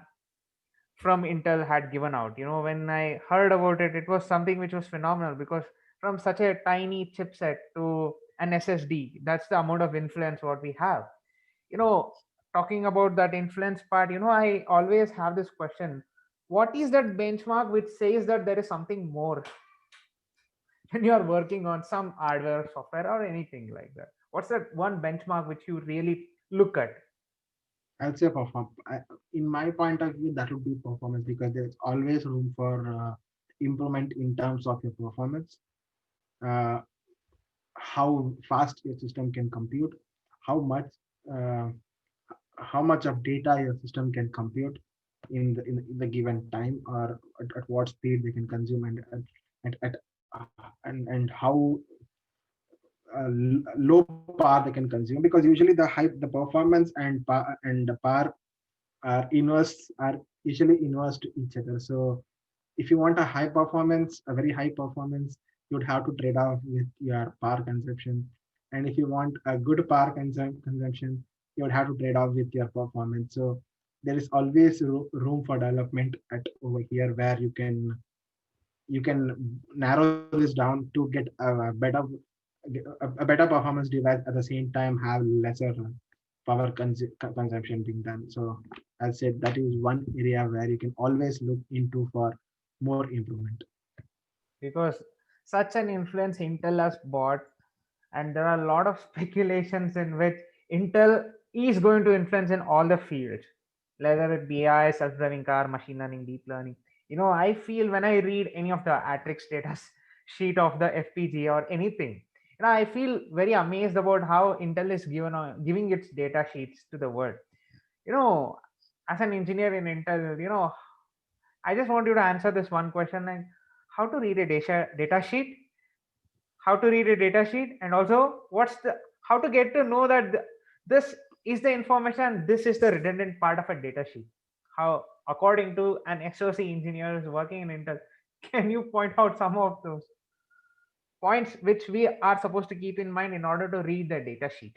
from Intel had given out. When I heard about it, it was something which was phenomenal, because from such a tiny chipset to an SSD, that's the amount of influence what we have. You know, Talking about that influence part, I always have this question: what is that benchmark which says that there is something more when you are working on some hardware, software, or anything like that? What's that one benchmark which you really look at? I'd say in my point of view, that would be performance, because there's always room for improvement in terms of your performance, uh, how fast your system can compute, how much uh, how much of data your system can compute in the given time, or at what speed they can consume, and how low power they can consume, because usually the performance and the power are usually inverse to each other. So if you want a very high performance, you would have to trade off with your power consumption. And if you want a good power consumption, you would have to trade off with your performance. So there is always room for development at over here, where you can narrow this down to get a better performance device, at the same time have lesser power consumption being done. So as said, that is one area where you can always look into for more improvement. Because such an influence Intel has bought, and there are a lot of speculations in which Intel is going to influence in all the fields, whether it be AI, self-driving car, machine learning, deep learning. I feel when I read any of the Atrix data sheet of the FPGA or anything, I feel very amazed about how Intel is giving its data sheets to the world. You know, as an engineer in Intel, I just want you to answer this one question, like how to read a data sheet, and also what's the how to get to know that this is the information, this is the redundant part of a data sheet. How, according to an SoC engineer who's working in Intel, can you point out some of those points which we are supposed to keep in mind in order to read the data sheet?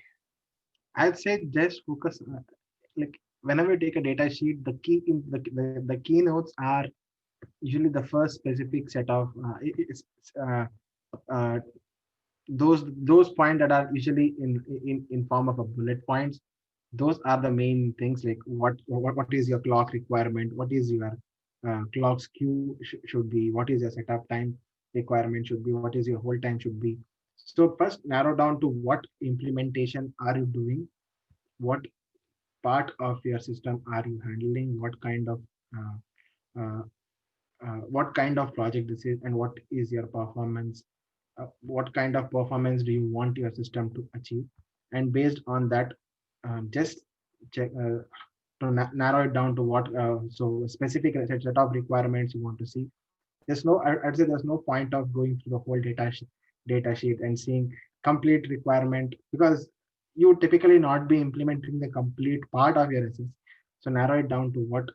I'd say just focus like whenever you take a data sheet, the key in the keynotes are usually the first specific set of uh, uh, those points that are usually in form of a bullet points. Those are the main things, like what is your clock requirement, what is your clock skew should be, what is your setup time requirement should be, what is your hold time should be. So first narrow down to what implementation are you doing, what part of your system are you handling, uh, uh, what kind of project this is, and what is your performance, what kind of performance do you want your system to achieve, and based on that, just check to narrow it down to what so specific set of requirements you want to see. There's no I'd say there's no point of going through the whole data sheet and seeing complete requirement, because you typically not be implementing the complete part of your SS. So narrow it down to what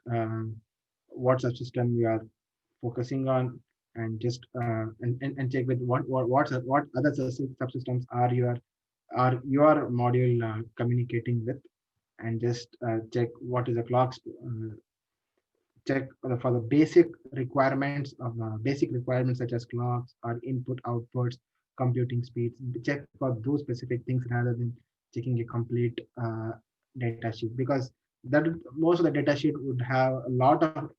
subsystem you are focusing on, and just and check with what other subsystems are your module communicating with, and just check what is the clocks, check for the basic requirements such as clocks or input outputs, computing speeds. Check for those specific things rather than checking a complete data sheet, because that most of the data sheet would have a lot of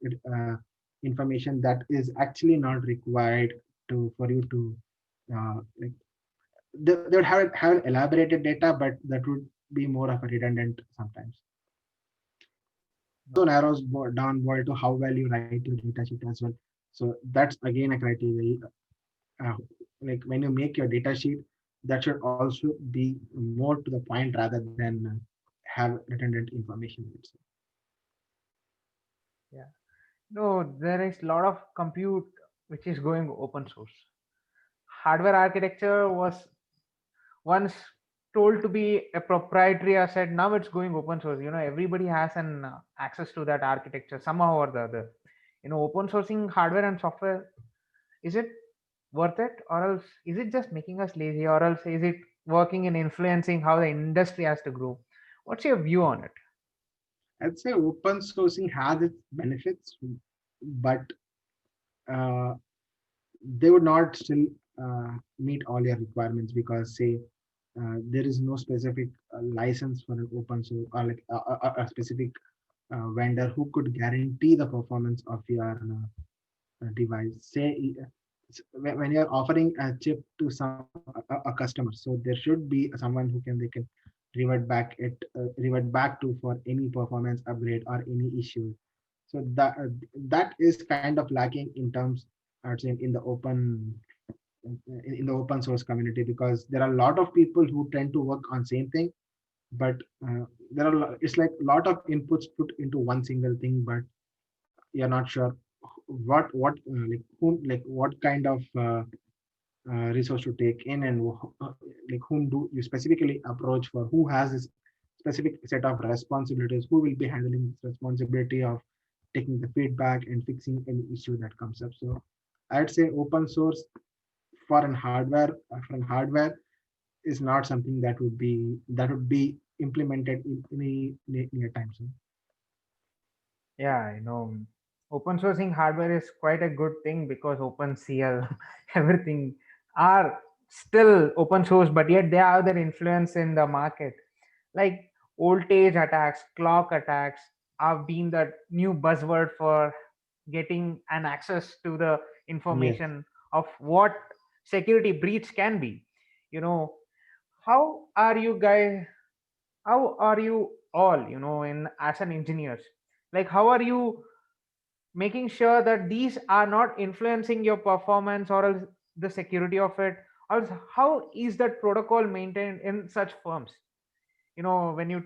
information that is actually not required to for you to like they would have elaborated data, but that would be more of a redundant sometimes. Also narrows down boil to how well you write your data sheet as well. So that's again a criteria. Uh, like when you make your data sheet, that should also be more to the point rather than have redundant information. Yeah. No, there is a lot of compute which is going open source. Hardware architecture was once told to be a proprietary asset. Now it's going open source. Everybody has an access to that architecture somehow or the other. Open sourcing hardware and software, is it worth it, or else is it just making us lazy, or else is it working and influencing how the industry has to grow? What's your view on it? I'd say open sourcing has its benefits, but uh, they would not still meet all your requirements, because say there is no specific license for an open source, or like a specific vendor who could guarantee the performance of your device. Say when you're offering a chip to a customer, so there should be someone who can they can revert back to for any performance upgrade or any issue. So that is kind of lacking in terms, I'd say, in the open source community, because there are a lot of people who tend to work on same thing, but it's like a lot of inputs put into one single thing, but you're not sure like whom, like what kind of resource to take in, and like whom do you specifically approach for, who has this specific set of responsibilities, who will be handling this responsibility of taking the feedback and fixing any issue that comes up. So I'd say open source for an hardware is not something that would be implemented in any near time soon. Yeah, open sourcing hardware is quite a good thing because OpenCL, everything are still open source, but yet they have their influence in the market. Like voltage attacks, clock attacks have been the new buzzword for getting an access to the Yes. information of what security breach can be. You know, how are you guys, how are you all, in as an engineers, like how are you making sure that these are not influencing your performance or else the security of it, or else how is that protocol maintained in such firms? When you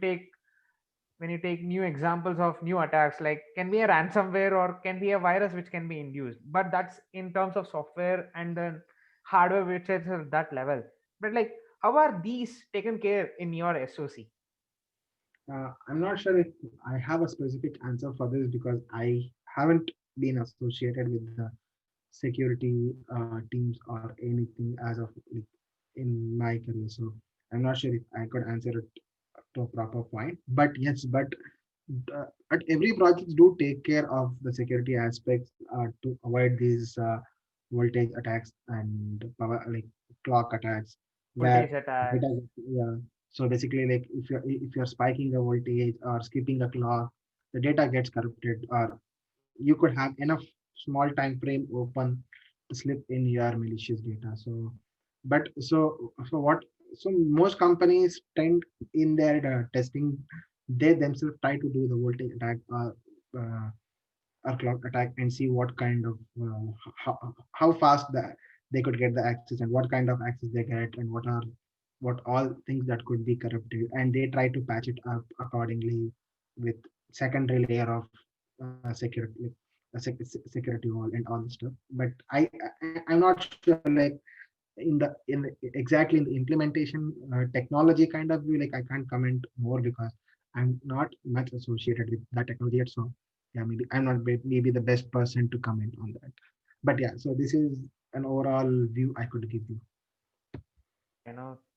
take new examples of new attacks, like can be a ransomware or can be a virus which can be induced, but that's in terms of software and then hardware which is at that level. But like, how are these taken care in your SOC? I'm not sure if I have a specific answer for this because I haven't been associated with the security teams or anything as of like, in my career. So I'm not sure if I could answer it to a proper point. But yes, but at every project do take care of the security aspects to avoid these voltage attacks and power like clock attacks where Voltage attacks. data yeah. So basically like if you're spiking a voltage or skipping a clock, the data gets corrupted, or you could have enough small time frame open to slip in your malicious data. So but so what so most companies tend in their testing, they themselves try to do the voltage attack uh, or clock attack and see what kind of how fast they could get the access and what kind of access they get and what all things that could be corrupted, and they try to patch it up accordingly with secondary layer of security, like security wall and all the stuff. But I'm not sure like exactly in the implementation technology kind of view, like I can't comment more because I'm not much associated with that technology yet. So yeah, maybe I'm not maybe the best person to comment on that. But yeah, so this is an overall view I could give you.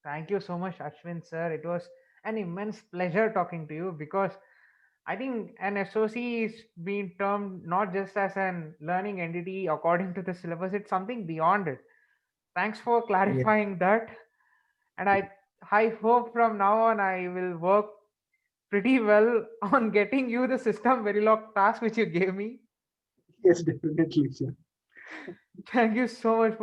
Thank you so much, Ashwin sir. It was an immense pleasure talking to you, because I think an SOC is being termed not just as an learning entity according to the syllabus, it's something beyond it. Thanks for Yeah. clarifying that. And I hope from now on I will work pretty well on getting you the system Verilog task which you gave me. Yes, definitely, sir. Thank you so much for